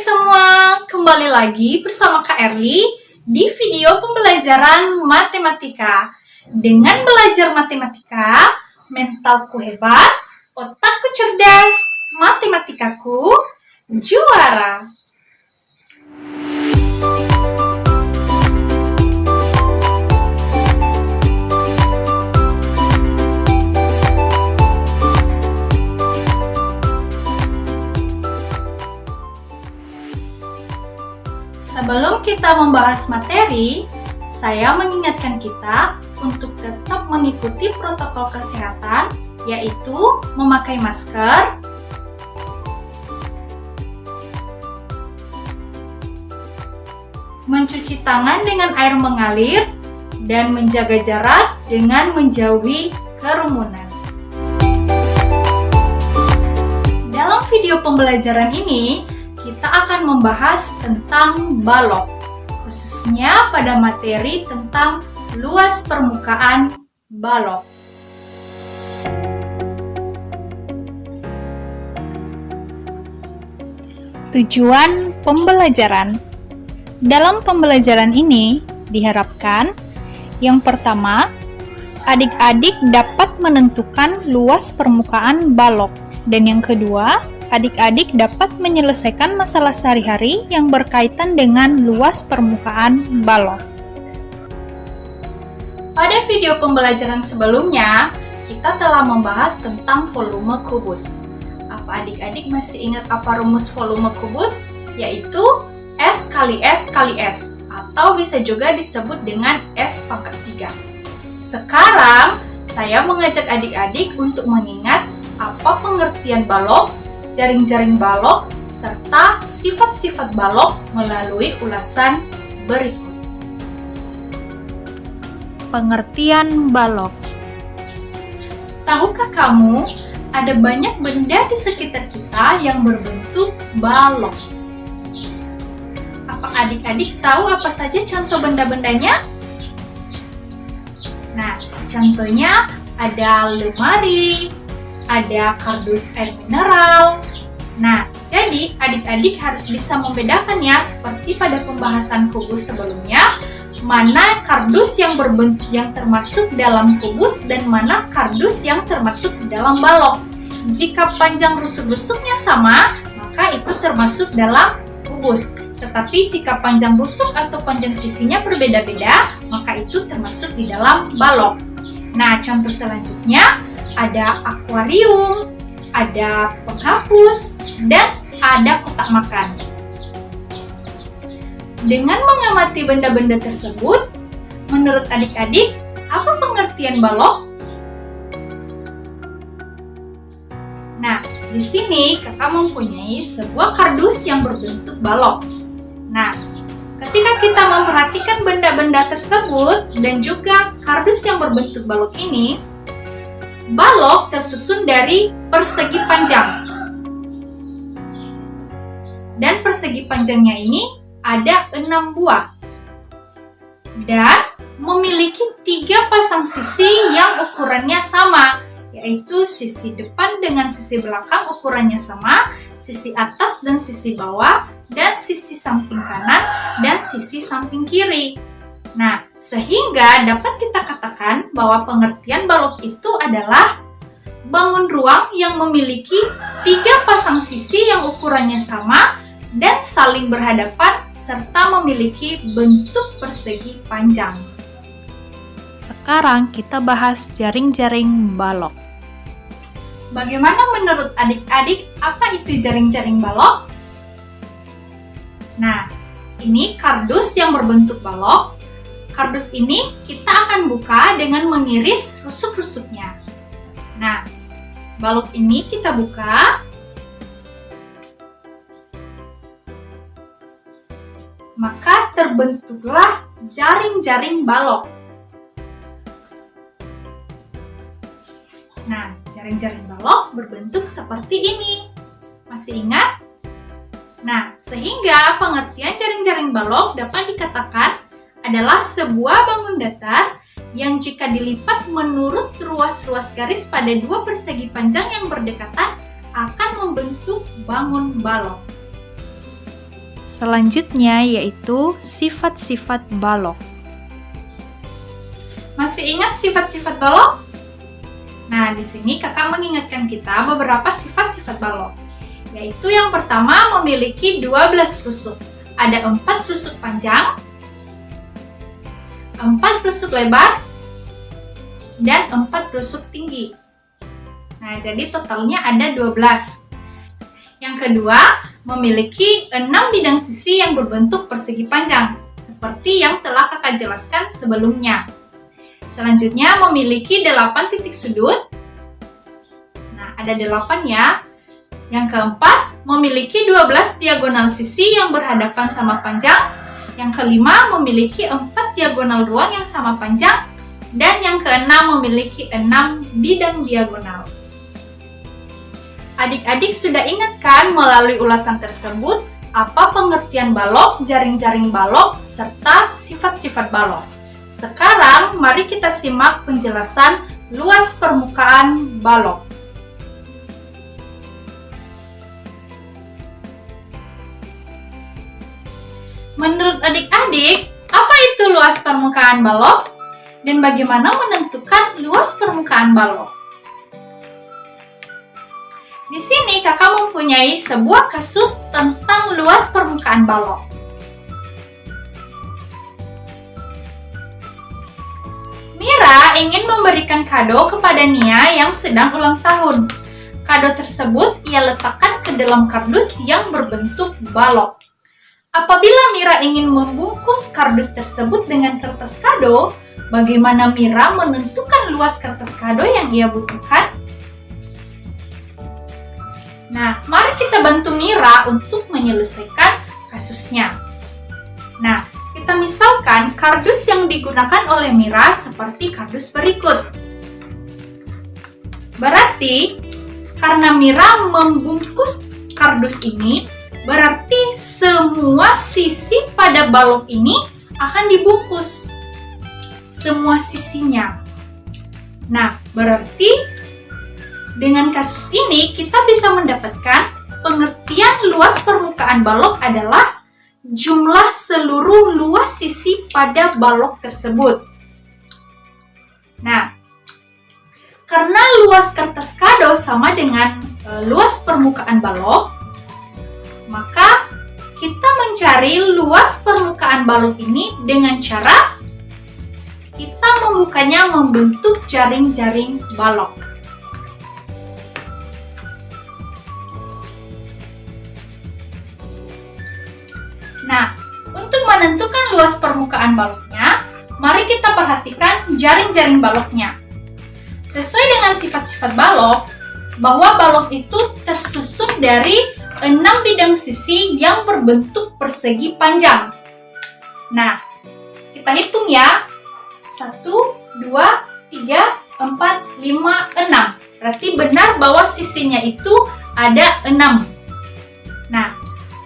semua, kembali lagi bersama Kak Erli di video pembelajaran matematika. Dengan belajar matematika, mentalku hebat, otakku cerdas, matematikaku juara. Sebelum kita membahas materi, saya mengingatkan kita untuk tetap mengikuti protokol kesehatan, yaitu memakai masker, mencuci tangan dengan air mengalir, dan menjaga jarak dengan menjauhi kerumunan. Dalam video pembelajaran ini, kita akan membahas tentang balok, khususnya pada materi tentang luas permukaan balok. Tujuan pembelajaran. Dalam pembelajaran ini diharapkan yang pertama, adik-adik dapat menentukan luas permukaan balok, dan yang kedua, adik-adik dapat menyelesaikan masalah sehari-hari yang berkaitan dengan luas permukaan balok. Pada video pembelajaran sebelumnya, kita telah membahas tentang volume kubus. Apa adik-adik masih ingat apa rumus volume kubus? Yaitu S kali S kali S, atau bisa juga disebut dengan S pangkat 3. Sekarang, saya mengajak adik-adik untuk mengingat apa pengertian balok, jaring-jaring balok, serta sifat-sifat balok melalui ulasan berikut. Pengertian balok. Tahukah kamu, ada banyak benda di sekitar kita yang berbentuk balok? Apa adik-adik tahu apa saja contoh benda-bendanya? Nah, contohnya ada lemari, ada kardus air mineral. Nah, jadi adik-adik harus bisa membedakan ya, seperti pada pembahasan kubus sebelumnya, mana kardus yang termasuk dalam kubus dan mana kardus yang termasuk di dalam balok. Jika panjang rusuk-rusuknya sama, maka itu termasuk dalam kubus. Tetapi jika panjang rusuk atau panjang sisinya berbeda-beda, maka itu termasuk di dalam balok. Nah, contoh selanjutnya ada akuarium, ada penghapus, dan ada kotak makan. Dengan mengamati benda-benda tersebut, menurut adik-adik, apa pengertian balok? Nah, di sini kakak mempunyai sebuah kardus yang berbentuk balok. Nah, ketika kita memperhatikan benda-benda tersebut dan juga kardus yang berbentuk balok ini, balok tersusun dari persegi panjang. Dan persegi panjangnya ini ada 6 buah. Dan memiliki 3 pasang sisi yang ukurannya sama, yaitu sisi depan dengan sisi belakang ukurannya sama, sisi atas dan sisi bawah, dan sisi samping kanan dan sisi samping kiri. Nah, sehingga dapat kita katakan bahwa pengertian balok itu adalah bangun ruang yang memiliki 3 pasang sisi yang ukurannya sama dan saling berhadapan serta memiliki bentuk persegi panjang. Sekarang kita bahas jaring-jaring balok. Bagaimana menurut adik-adik apa itu jaring-jaring balok? Nah, ini kardus yang berbentuk balok. Kardus ini kita akan buka dengan mengiris rusuk-rusuknya. Nah, balok ini kita buka. Maka terbentuklah jaring-jaring balok. Nah, jaring-jaring balok berbentuk seperti ini. Masih ingat? Nah, sehingga pengertian jaring-jaring balok dapat dikatakan adalah sebuah bangun datar yang jika dilipat menurut ruas-ruas garis pada 2 persegi panjang yang berdekatan akan membentuk bangun balok. Selanjutnya yaitu sifat-sifat balok. Masih ingat sifat-sifat balok? Nah, di sini kakak mengingatkan kita beberapa sifat-sifat balok. Yaitu yang pertama memiliki 12 rusuk. Ada 4 rusuk panjang, 4 rusuk lebar, dan 4 rusuk tinggi. Nah, jadi totalnya ada 12. Yang kedua, memiliki 6 bidang sisi yang berbentuk persegi panjang, seperti yang telah kakak jelaskan sebelumnya. Selanjutnya, memiliki 8 titik sudut. Nah, ada 8 ya. Yang keempat, memiliki 12 diagonal sisi yang berhadapan sama panjang. Yang kelima, memiliki 4 diagonal ruang yang sama panjang. Dan yang keenam, memiliki 6 bidang diagonal. Adik-adik sudah ingat kan melalui ulasan tersebut apa pengertian balok, jaring-jaring balok, serta sifat-sifat balok. Sekarang mari kita simak penjelasan luas permukaan balok. Menurut adik-adik, apa itu luas permukaan balok? Dan bagaimana menentukan luas permukaan balok? Di sini kakak mempunyai sebuah kasus tentang luas permukaan balok. Mira ingin memberikan kado kepada Nia yang sedang ulang tahun. Kado tersebut ia letakkan ke dalam kardus yang berbentuk balok. Apabila Mira ingin membungkus kardus tersebut dengan kertas kado, bagaimana Mira menentukan luas kertas kado yang ia butuhkan? Nah, mari kita bantu Mira untuk menyelesaikan kasusnya. Nah, kita misalkan kardus yang digunakan oleh Mira seperti kardus berikut. Berarti, karena Mira membungkus kardus ini, berarti semua sisi pada balok ini akan dibungkus. Semua sisinya. Nah, berarti dengan kasus ini kita bisa mendapatkan pengertian luas permukaan balok adalah jumlah seluruh luas sisi pada balok tersebut. Nah, karena luas kertas kado sama dengan luas permukaan balok, maka kita mencari luas permukaan balok ini dengan cara kita membukanya membentuk jaring-jaring balok. Nah, untuk menentukan luas permukaan baloknya, mari kita perhatikan jaring-jaring baloknya. Sesuai dengan sifat-sifat balok, bahwa balok itu tersusun dari 6 bidang sisi yang berbentuk persegi panjang. Nah, kita hitung ya. 1, 2, 3, 4, 5, 6. Berarti benar bahwa sisinya itu ada 6. Nah,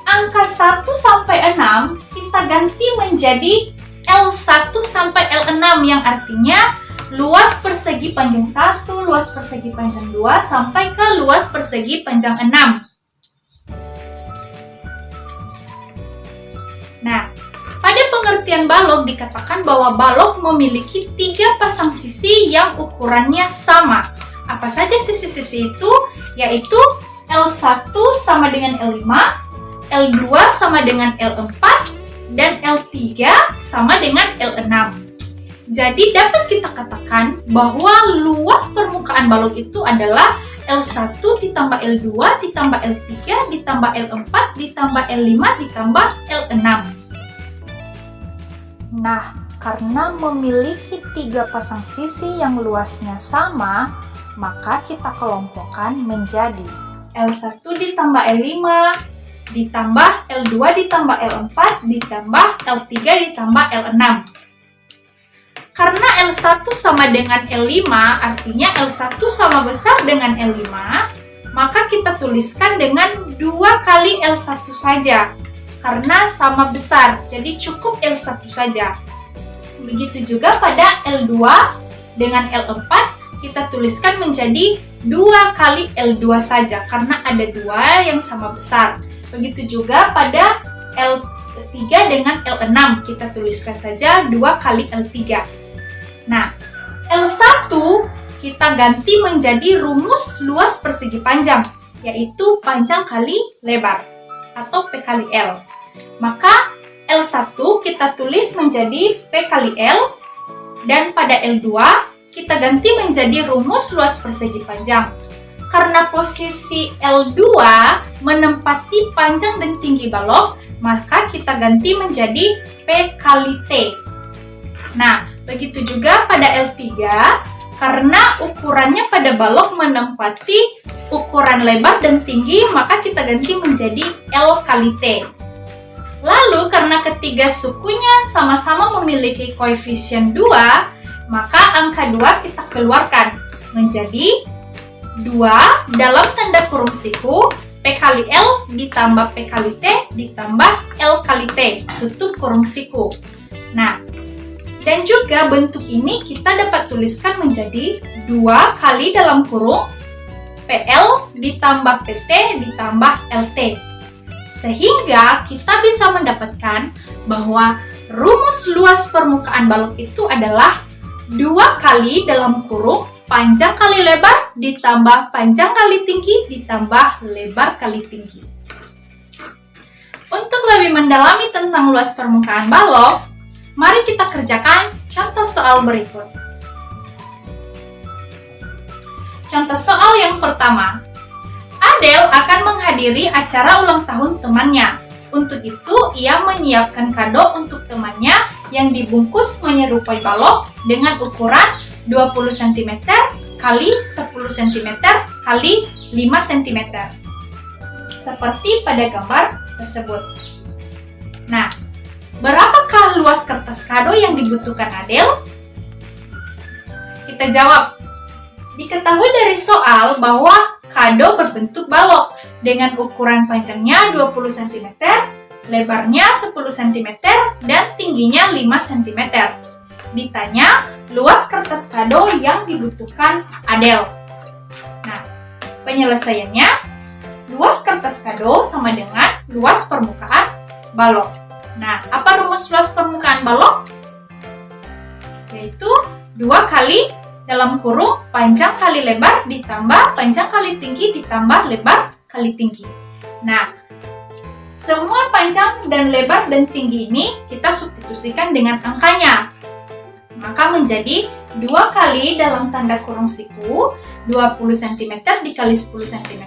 angka 1 sampai 6 kita ganti menjadi L1 sampai L6 yang artinya luas persegi panjang 1, luas persegi panjang 2 sampai ke luas persegi panjang 6. Nah, pada pengertian balok dikatakan bahwa balok memiliki 3 pasang sisi yang ukurannya sama. Apa saja sisi-sisi itu? Yaitu L1 sama dengan L5, L2 sama dengan L4, dan L3 sama dengan L6. Jadi dapat kita katakan bahwa luas permukaan balok itu adalah L1 ditambah L2 ditambah L3 ditambah L4 ditambah L5 ditambah L6. Nah, karena memiliki 3 pasang sisi yang luasnya sama, maka kita kelompokkan menjadi L1 ditambah L5 ditambah L2 ditambah L4 ditambah L3 ditambah L6. Karena L1 sama dengan L5, artinya L1 sama besar dengan L5, maka kita tuliskan dengan 2 kali L1 saja. Karena sama besar, jadi cukup L1 saja. Begitu juga pada L2 dengan L4, kita tuliskan menjadi 2 kali L2 saja, karena ada 2 yang sama besar. Begitu juga pada L3 dengan L6. Kita tuliskan saja 2 kali L3. Nah, L1 kita ganti menjadi rumus luas persegi panjang, yaitu panjang kali lebar, atau P kali L. Maka L1 kita tulis menjadi P kali L, dan pada L2 kita ganti menjadi rumus luas persegi panjang. Karena posisi L2 menempati panjang dan tinggi balok, maka kita ganti menjadi P kali T. Nah, begitu juga pada L3, karena ukurannya pada balok menempati ukuran lebar dan tinggi, maka kita ganti menjadi L kali T. Lalu, karena ketiga sukunya sama-sama memiliki koefisien 2, maka angka 2 kita keluarkan menjadi 2 dalam tanda kurung siku P kali L ditambah P kali T ditambah L kali T, tutup kurung siku. Nah, dan juga bentuk ini kita dapat tuliskan menjadi 2 kali dalam kurung PL ditambah PT ditambah LT. Sehingga kita bisa mendapatkan bahwa rumus luas permukaan balok itu adalah 2 kali dalam kurung panjang kali lebar ditambah panjang kali tinggi ditambah lebar kali tinggi. Untuk lebih mendalami tentang luas permukaan balok, mari kita kerjakan contoh soal berikut. Contoh soal yang pertama. Adele akan menghadiri acara ulang tahun temannya. Untuk itu, ia menyiapkan kado untuk temannya yang dibungkus menyerupai balok dengan ukuran 20 cm kali 10 cm kali 5 cm. Seperti pada gambar tersebut. Nah, berapakah luas kertas kado yang dibutuhkan Adele? Kita jawab. Diketahui dari soal bahwa kado berbentuk balok dengan ukuran panjangnya 20 cm, lebarnya 10 cm, dan tingginya 5 cm. Ditanya luas kertas kado yang dibutuhkan Adele. Nah, penyelesaiannya, luas kertas kado sama dengan luas permukaan balok. Nah, apa rumus luas permukaan balok? Yaitu 2 kali dalam kurung panjang kali lebar ditambah panjang kali tinggi ditambah lebar kali tinggi. Nah, semua panjang dan lebar dan tinggi ini kita substitusikan dengan angkanya. Maka menjadi 2 kali dalam tanda kurung siku 20 cm dikali 10 cm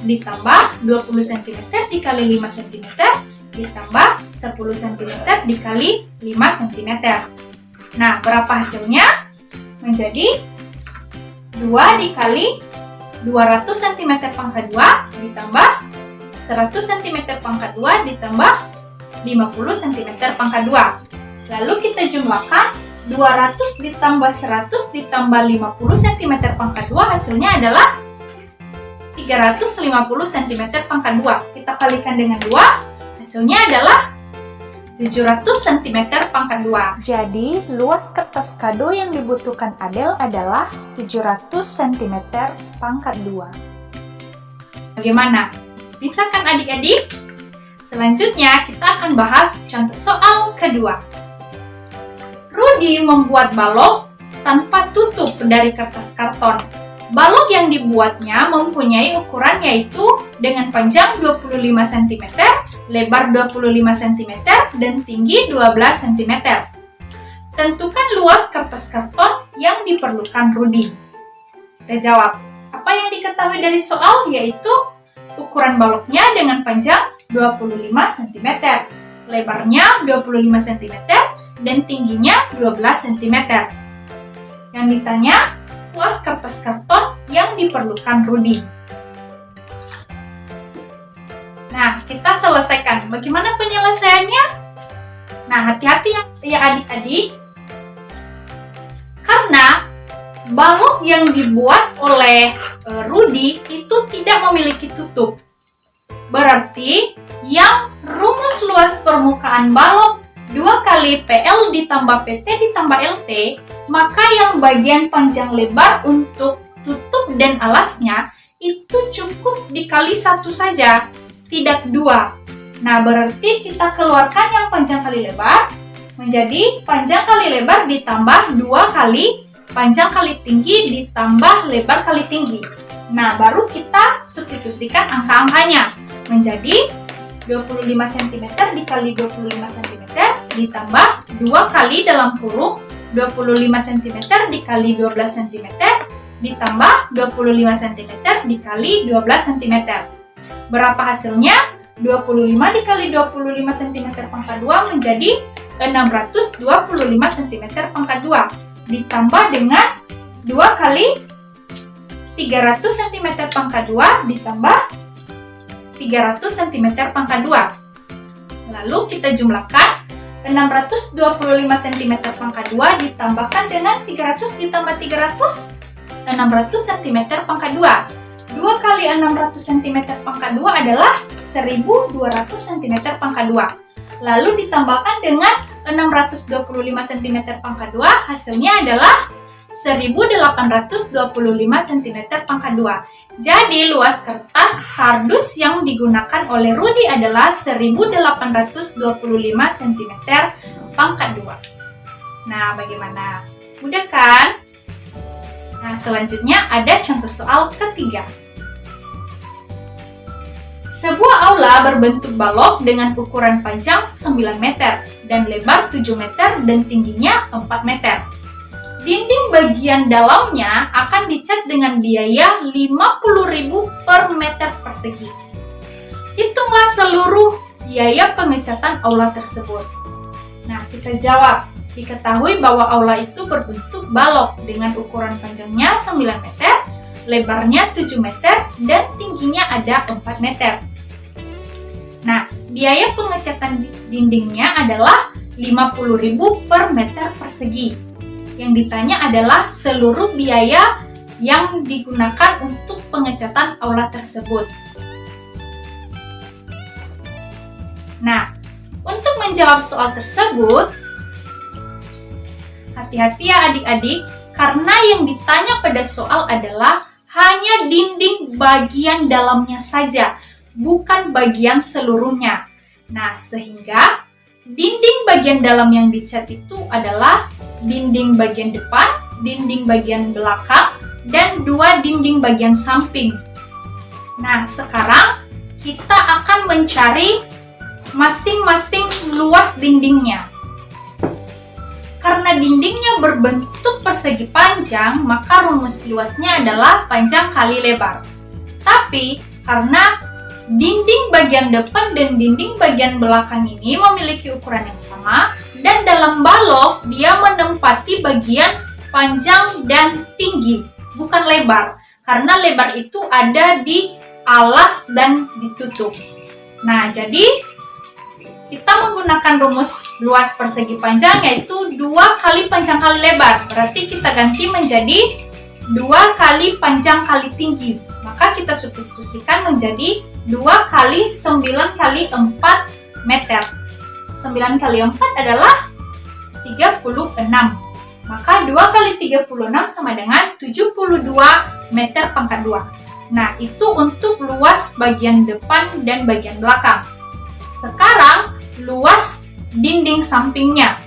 ditambah 20 cm dikali 5 cm ditambah 10 cm dikali 5 cm. Nah, berapa hasilnya? Menjadi 2 dikali 200 cm pangkat 2 ditambah 100 cm pangkat 2 ditambah 50 cm pangkat 2. Lalu kita jumlahkan 200 ditambah 100 ditambah 50 cm pangkat 2, hasilnya adalah 350 cm pangkat 2. Kita kalikan dengan 2, hasilnya adalah 700 cm pangkat 2. Jadi, luas kertas kado yang dibutuhkan Adele adalah 700 cm pangkat 2. Bagaimana? Bisa kan adik-adik? Selanjutnya, kita akan bahas contoh soal kedua. Rudy membuat balok tanpa tutup dari kertas karton. Balok yang dibuatnya mempunyai ukuran yaitu dengan panjang 25 cm, lebar 25 cm, dan tinggi 12 cm. Tentukan luas kertas karton yang diperlukan Rudy. Kita jawab. Apa yang diketahui dari soal yaitu ukuran baloknya dengan panjang 25 cm, lebarnya 25 cm, dan tingginya 12 cm. Yang ditanya, luas kertas karton yang diperlukan Rudy. Nah, kita selesaikan. Bagaimana penyelesaiannya? Nah, hati-hati ya adik-adik. Karena balok yang dibuat oleh Rudy itu tidak memiliki tutup. Berarti yang rumus luas permukaan balok 2 kali PL ditambah PT ditambah LT, maka yang bagian panjang lebar untuk tutup dan alasnya itu cukup dikali 1 saja, tidak 2. Nah, berarti kita keluarkan yang panjang kali lebar menjadi panjang kali lebar ditambah 2 kali panjang kali tinggi ditambah lebar kali tinggi. Nah, baru kita substitusikan angka-angkanya menjadi 25 cm dikali 25 cm ditambah 2 kali dalam kurung 25 cm dikali 12 cm ditambah 25 cm dikali 12 cm. Berapa hasilnya? 25 dikali 25 cm pangkat 2 menjadi 625 cm pangkat 2 ditambah dengan 2 kali 300 cm pangkat 2 ditambah 300 cm pangkat 2. Lalu kita jumlahkan 625 cm pangkat 2 ditambahkan dengan 300 ditambah 300, 600 cm pangkat 2. 2 kali 600 cm pangkat 2 adalah 1200 cm pangkat 2. Lalu ditambahkan dengan 625 cm pangkat 2, hasilnya adalah 1825 cm pangkat 2. Jadi, luas kertas kardus yang digunakan oleh Rudy adalah 1825 cm pangkat 2. Nah, bagaimana? Mudah kan? Nah, selanjutnya ada contoh soal ketiga. Sebuah aula berbentuk balok dengan ukuran panjang 9 meter dan lebar 7 meter dan tingginya 4 meter. Dinding bagian dalamnya akan dicat dengan biaya 50.000 per meter persegi. Hitunglah seluruh biaya pengecatan aula tersebut. Nah, kita jawab. Diketahui bahwa aula itu berbentuk balok dengan ukuran panjangnya 9 meter, lebarnya 7 meter, dan tingginya ada 4 meter. Nah, biaya pengecatan dindingnya adalah 50.000 per meter persegi. Yang ditanya adalah seluruh biaya yang digunakan untuk pengecatan aula tersebut. Nah, untuk menjawab soal tersebut, hati-hati ya adik-adik, karena yang ditanya pada soal adalah hanya dinding bagian dalamnya saja, bukan bagian seluruhnya. Nah, sehingga dinding bagian dalam yang dicat itu adalah dinding bagian depan, dinding bagian belakang, dan 2 dinding bagian samping. Nah, sekarang kita akan mencari masing-masing luas dindingnya. Karena dindingnya berbentuk persegi panjang, maka rumus luasnya adalah panjang kali lebar. Tapi, karena dinding bagian depan dan dinding bagian belakang ini memiliki ukuran yang sama, dan dalam balok dia menempati bagian panjang dan tinggi, bukan lebar. Karena lebar itu ada di alas dan ditutup. Nah, jadi kita menggunakan rumus luas persegi panjang yaitu 2 kali panjang kali lebar. Berarti kita ganti menjadi 2 kali panjang kali tinggi. Maka kita substitusikan menjadi 2 kali 9 kali 4 meter. 9 kali 4 adalah 36. Maka 2 kali 36 sama dengan 72 meter pangkat 2. Nah, itu untuk luas bagian depan dan bagian belakang. Sekarang, luas dinding sampingnya.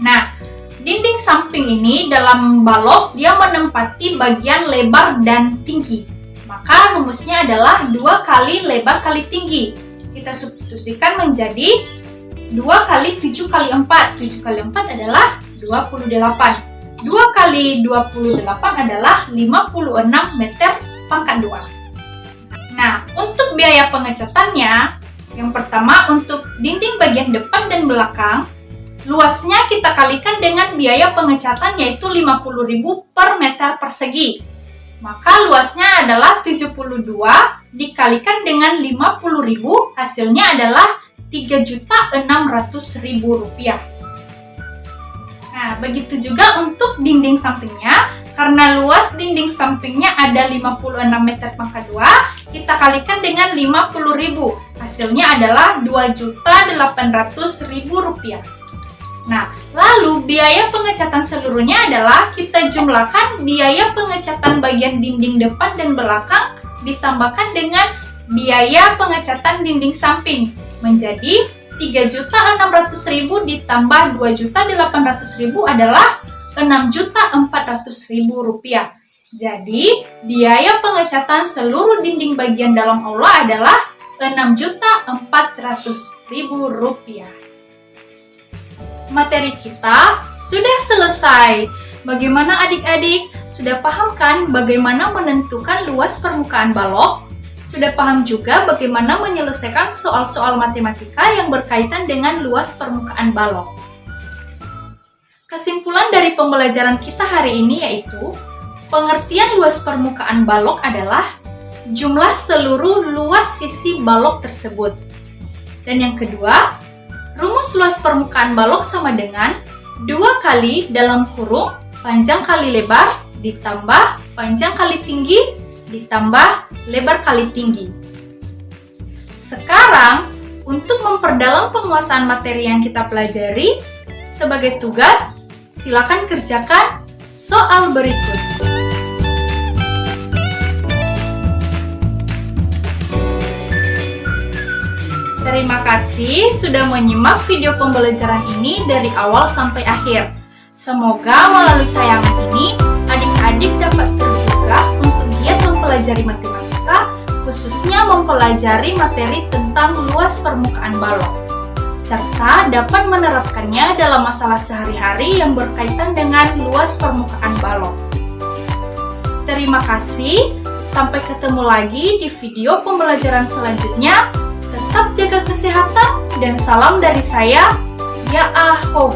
Nah, dinding samping ini dalam balok dia menempati bagian lebar dan tinggi. Maka rumusnya adalah 2 kali lebar kali tinggi. Kita substitusikan menjadi 2 kali 7 kali 4. 7 kali 4 adalah 28. 2 kali 28 adalah 56 meter pangkat 2. Nah, untuk biaya pengecatannya, yang pertama untuk dinding bagian depan dan belakang, luasnya kita kalikan dengan biaya pengecatan yaitu 50.000 per meter persegi. Maka luasnya adalah 72 dikalikan dengan 50.000, hasilnya adalah Rp3.600.000. Nah, begitu juga untuk dinding sampingnya. Karena luas dinding sampingnya ada 56 meter pangkat 2, kita kalikan dengan 50.000. Hasilnya adalah Rp2.800.000. Nah, lalu biaya pengecatan seluruhnya adalah kita jumlahkan biaya pengecatan bagian dinding depan dan belakang ditambahkan dengan biaya pengecatan dinding samping. menjadi 3.600.000 ditambah 2.800.000 adalah 6.400.000 rupiah. Jadi, biaya pengecatan seluruh dinding bagian dalam aula adalah 6.400.000 rupiah. Materi kita sudah selesai. Bagaimana adik-adik? Sudah paham kan bagaimana menentukan luas permukaan balok? Sudah paham juga bagaimana menyelesaikan soal-soal matematika yang berkaitan dengan luas permukaan balok? Kesimpulan dari pembelajaran kita hari ini yaitu, pengertian luas permukaan balok adalah jumlah seluruh luas sisi balok tersebut. Dan yang kedua, rumus luas permukaan balok sama dengan 2 kali dalam kurung panjang kali lebar ditambah panjang kali tinggi ditambah lebar kali tinggi. Sekarang, untuk memperdalam penguasaan materi yang kita pelajari, sebagai tugas, silakan kerjakan soal berikut. Terima kasih sudah menyimak video pembelajaran ini dari awal sampai akhir. Semoga melalui tayangan ini, adik-adik dapat terbuka untuk giat mempelajari matematika, khususnya mempelajari materi tentang luas permukaan balok, serta dapat menerapkannya dalam masalah sehari-hari yang berkaitan dengan luas permukaan balok. Terima kasih, sampai ketemu lagi di video pembelajaran selanjutnya. Tetap jaga kesehatan dan salam dari saya, Ya Aho.